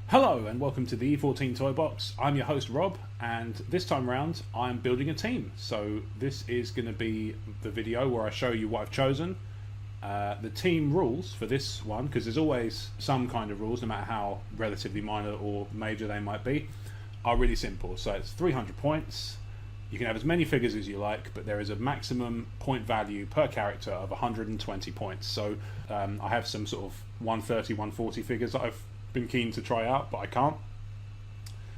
Hello and welcome to the E14 Toybox. I'm your host Rob, and this time around I'm building a team. So this is going to be the video where I show you what I've chosen. The team rules for this one, because there's always some kind of rules, no matter how relatively minor or major they might be, are really simple. So it's 300 points. You can have as many figures as you like, but there is a maximum point value per character of 120 points. So I have some sort of 130, 140 figures that I've been keen to try out, but I can't.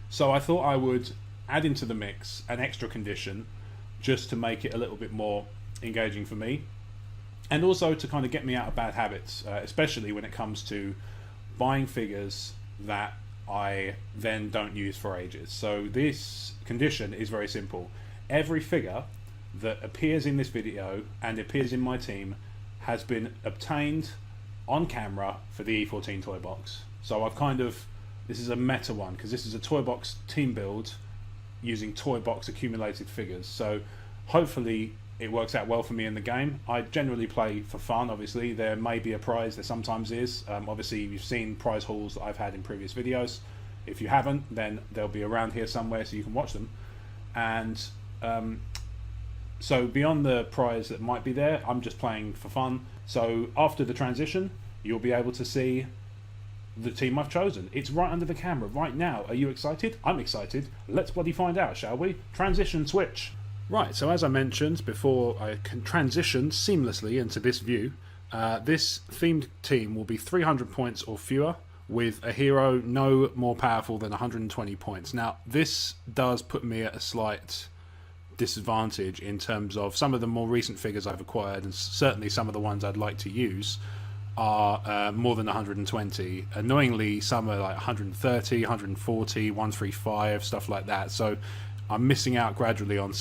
So I thought I would add into the mix an extra condition just to make it a little bit more engaging for me, and also to kind of get me out of bad habits, especially when it comes to buying figures that I then don't use for ages. So this condition is very simple. Every figure that appears in this video and appears in my team has been obtained on camera for the E14 Toybox. So I've this is a meta one, because this is a Toybox team build using Toybox accumulated figures. So hopefully it works out well for me in the game. I generally play for fun, obviously. There may be a prize, there sometimes is. Obviously you've seen prize hauls that I've had in previous videos. If you haven't, then they'll be around here somewhere so you can watch them. And so beyond the prize that might be there, I'm just playing for fun. So after the transition, you'll be able to see the team I've chosen. It's right under the camera right now. Are you excited? I'm excited. Let's bloody find out, shall we? Transition switch. Right, so as I mentioned before, I can transition seamlessly into this view. This themed team will be 300 points or fewer, with a hero no more powerful than 120 points. Now, this does put me at a slight disadvantage in terms of some of the more recent figures I've acquired, and certainly some of the ones I'd like to use are more than 120. Annoyingly, some are like 130, 140, 135, stuff like that. So I'm missing out gradually on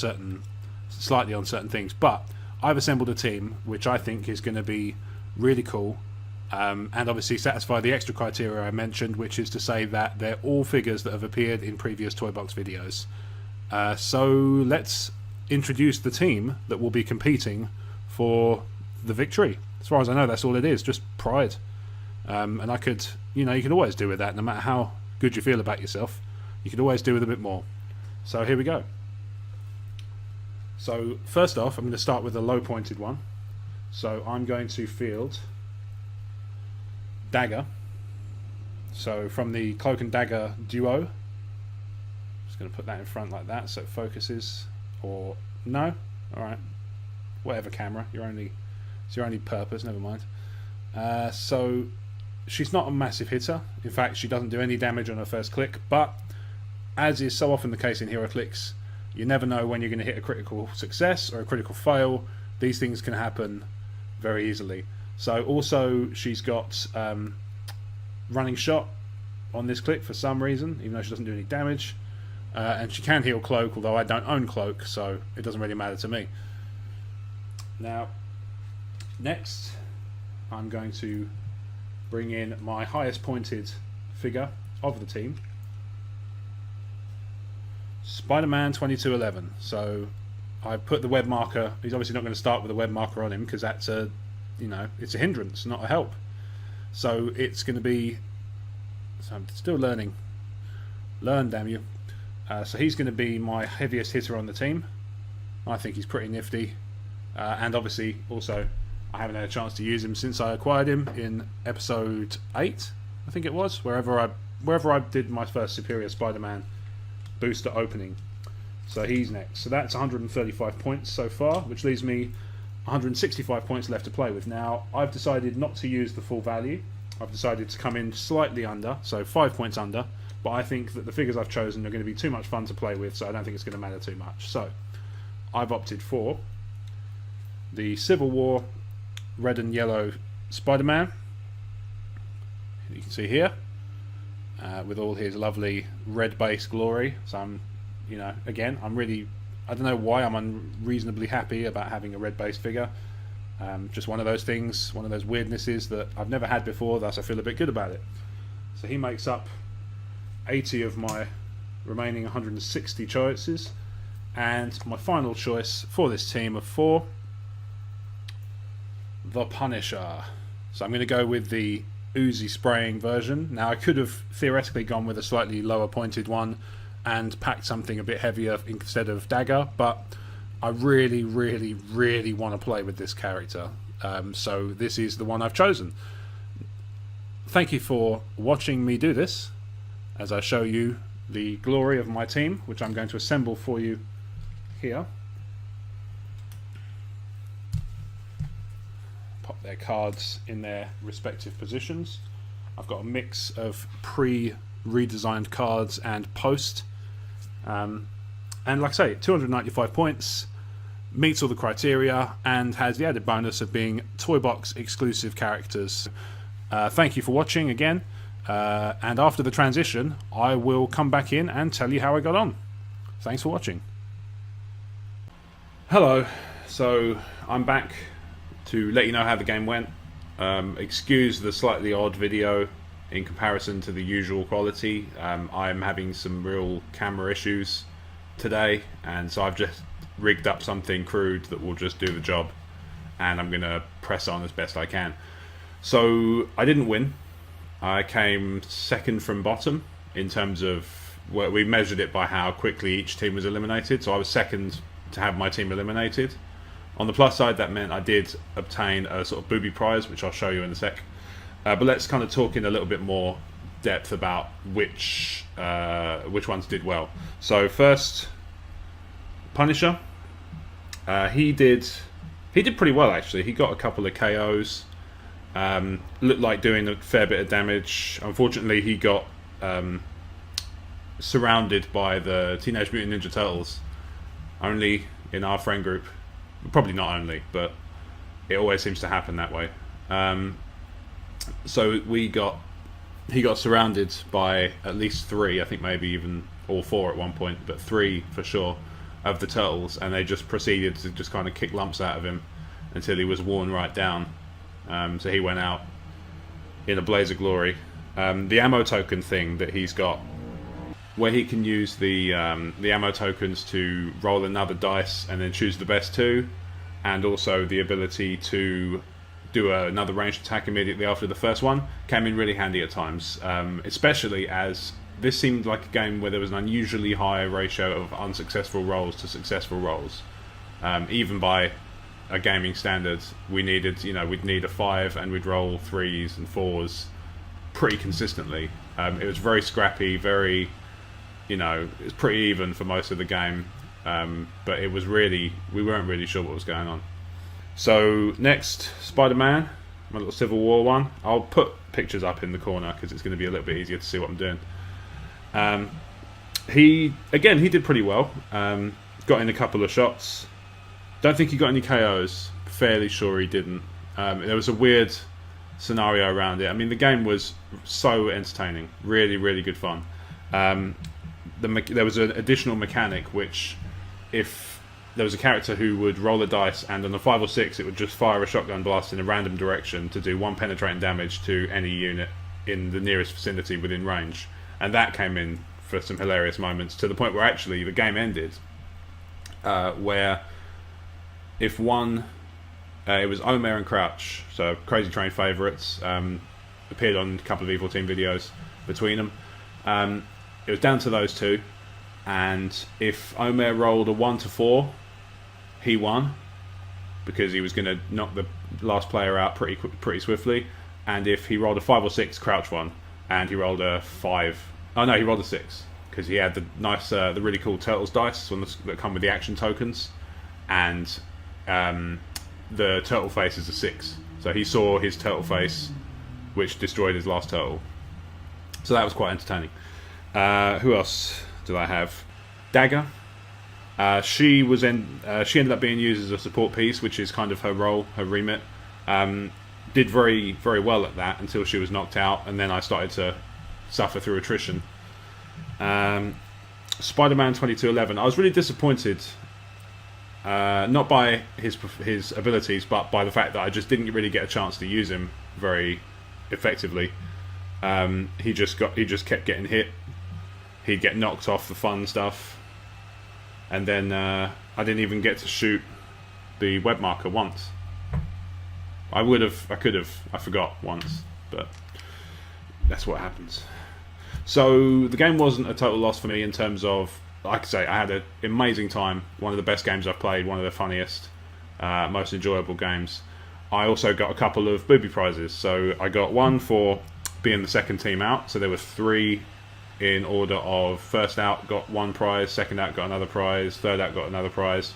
slightly on certain things. But I've assembled a team which I think is going to be really cool, and obviously satisfy the extra criteria I mentioned, which is to say that they're all figures that have appeared in previous Toybox videos. So let's introduce the team that will be competing for the victory. As far as I know, that's all it is, just pride. And I could, you can always do with that, no matter how good you feel about yourself. You could always do with a bit more. So here we go. So first off, I'm going to start with a low pointed one. So I'm going to field Dagger. So from the Cloak and Dagger duo. Just going to put that in front like that so it focuses. Or no? Alright. Whatever, camera. It's your only purpose, never mind. So she's not a massive hitter. In fact, she doesn't do any damage on her first click, but as is so often the case in Heroclix, you never know when you're going to hit a critical success or a critical fail. These things can happen very easily. So also she's got running shot on this click for some reason, even though she doesn't do any damage. And she can heal cloak, although I don't own cloak, so it doesn't really matter to me. Now, next, I'm going to bring in my highest pointed figure of the team, Spiderman 2211. So I put the web marker. He's obviously not going to start with a web marker on him, because that's it's a hindrance, not a help. So it's going to be. So I'm still learning. Learn, damn you. So he's going to be my heaviest hitter on the team. I think he's pretty nifty, and obviously also, I haven't had a chance to use him since I acquired him in episode 8, I think it was, wherever I did my first Superior Spider-Man booster opening. So he's next. So that's 135 points so far, which leaves me 165 points left to play with. Now, I've decided not to use the full value. I've decided to come in slightly under, so 5 points under, but I think that the figures I've chosen are going to be too much fun to play with, so I don't think it's going to matter too much. So I've opted for the Civil War red and yellow Spider-Man, you can see here, with all his lovely red base glory. So I'm, again, I don't know why I'm unreasonably happy about having a red base figure. Just one of those things, one of those weirdnesses that I've never had before, thus I feel a bit good about it. So he makes up 80 of my remaining 160 choices, and my final choice for this team of 4, the Punisher. So I'm going to go with the Uzi spraying version. Now, I could have theoretically gone with a slightly lower pointed one and packed something a bit heavier instead of Dagger, but I really, really, really want to play with this character. So this is the one I've chosen. Thank you for watching me do this as I show you the glory of my team, which I'm going to assemble for you here. Pop their cards in their respective positions. I've got a mix of pre-redesigned cards and post. And like I say, 295 points, meets all the criteria, and has the added bonus of being Toybox exclusive characters. Thank you for watching again, and after the transition I will come back in and tell you how I got on. Thanks for watching. Hello, so I'm back to let you know how the game went. Excuse the slightly odd video in comparison to the usual quality. I'm having some real camera issues today, and so I've just rigged up something crude that will just do the job, and I'm gonna press on as best I can. So I didn't win. I came second from bottom in terms of, well, we measured it by how quickly each team was eliminated, so I was second to have my team eliminated. On the plus side, that meant I did obtain a sort of Booby Prize, which I'll show you in a sec. But let's kind of talk in a little bit more depth about which ones did well. So first, Punisher. He did pretty well, actually. He got a couple of KOs. Looked like doing a fair bit of damage. Unfortunately, he got surrounded by the Teenage Mutant Ninja Turtles. Only in our friend group. Probably not only, but it always seems to happen that way. So he got surrounded by at least 3, I think maybe even all 4 at one point, but 3 for sure, of the Turtles, and they just proceeded to just kind of kick lumps out of him until he was worn right down. So he went out in a blaze of glory. The ammo token thing that he's got, where he can use the ammo tokens to roll another dice and then choose the best 2, and also the ability to do another ranged attack immediately after the first one, came in really handy at times, especially as this seemed like a game where there was an unusually high ratio of unsuccessful rolls to successful rolls. Even by a gaming standard, we'd need a 5 and we'd roll 3s and 4s pretty consistently. It was very scrappy, very, it was pretty even for most of the game, but it was really, we weren't really sure what was going on. So next, Spiderman, my little Civil War one. I'll put pictures up in the corner because it's going to be a little bit easier to see what I'm doing. He did pretty well. Got in a couple of shots. Don't think he got any KOs. Fairly sure he didn't. There was a weird scenario around it. I mean, the game was so entertaining. Really, really good fun. There was an additional mechanic which, if there was a character who would roll a dice and on a 5 or 6 it would just fire a shotgun blast in a random direction to do 1 penetrating damage to any unit in the nearest vicinity within range. And that came in for some hilarious moments, to the point where actually the game ended where if one, it was Omer and Crouch, so Crazy Train favourites, appeared on a couple of E14 videos between them. It was down to those 2, and if Omer rolled a 1 to 4, he won, because he was going to knock the last player out pretty swiftly. And if he rolled a 5 or 6, Crouch won, and he rolled a 5. Oh no, he rolled a 6 because he had the nice, the really cool Turtles dice that come with the action tokens, and the turtle face is a 6. So he saw his turtle face, which destroyed his last turtle. So that was quite entertaining. Who else did I have? Dagger. She ended up being used as a support piece, which is kind of her role, her remit. Did very, very well at that until she was knocked out, and then I started to suffer through attrition. Spiderman 2211. I was really disappointed, not by his abilities, but by the fact that I just didn't really get a chance to use him very effectively. He just kept getting hit. He'd get knocked off the fun stuff, and then I didn't even get to shoot the web marker once. I forgot once, but that's what happens. So the game wasn't a total loss for me in terms of, like I say, I had an amazing time. One of the best games I've played, one of the funniest, most enjoyable games. I also got a couple of Booby Prizes. So I got one for being the second team out. So there were 3 in order of first out got 1 prize, second out got another prize, third out got another prize.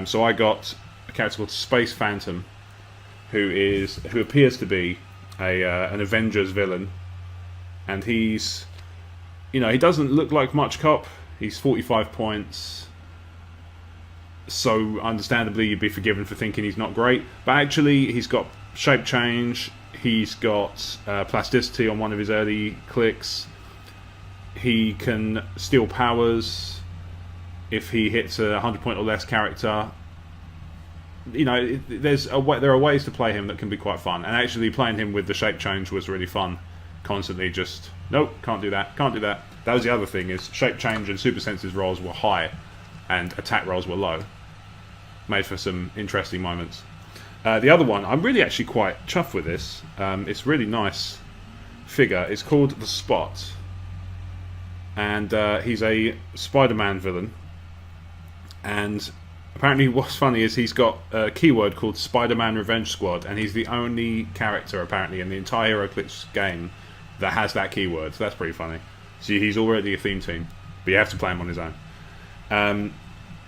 So I got a character called Space Phantom, who appears to be an Avengers villain, and he's, he doesn't look like much cop. He's 45 points, so understandably you'd be forgiven for thinking he's not great, but actually he's got shape change, he's got plasticity on one of his early clicks, he can steal powers if he hits a 100 point or less character. There are ways to play him that can be quite fun, and actually playing him with the shape change was really fun. Constantly just, nope, can't do that, can't do that. That was the other thing, is shape change and super senses rolls were high and attack rolls were low. Made for some interesting moments. The other one, I'm really actually quite chuffed with this. It's a really nice figure. It's called The Spot, and he's a Spiderman villain, and apparently what's funny is he's got a keyword called Spiderman Revenge Squad, and he's the only character apparently in the entire Heroclix game that has that keyword, so that's pretty funny. So he's already a theme team, but you have to play him on his own.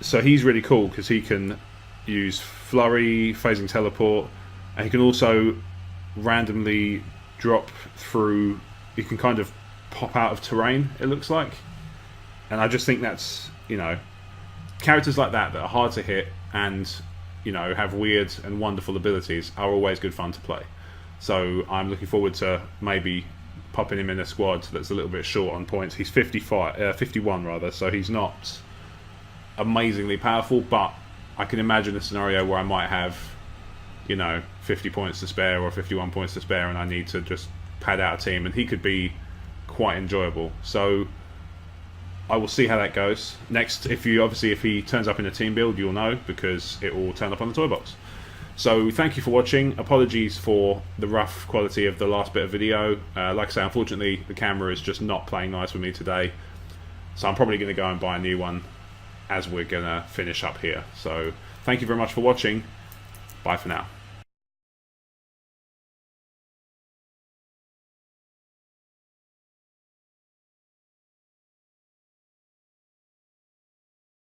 So he's really cool because he can use flurry, phasing teleport, and he can also randomly drop through. He can kind of pop out of terrain, it looks like, and I just think that's, characters like that are hard to hit and have weird and wonderful abilities are always good fun to play. So I'm looking forward to maybe popping him in a squad that's a little bit short on points. He's 51 rather, so he's not amazingly powerful, but I can imagine a scenario where I might have 50 points to spare or 51 points to spare, and I need to just pad out a team, and he could be quite enjoyable. So I will see how that goes. Next, if he turns up in a team build, you'll know, because it will turn up on the toy box. So thank you for watching. Apologies for the rough quality of the last bit of video. Like I say, unfortunately the camera is just not playing nice with me today, so I'm probably going to go and buy a new one as we're going to finish up here. So thank you very much for watching. Bye for now.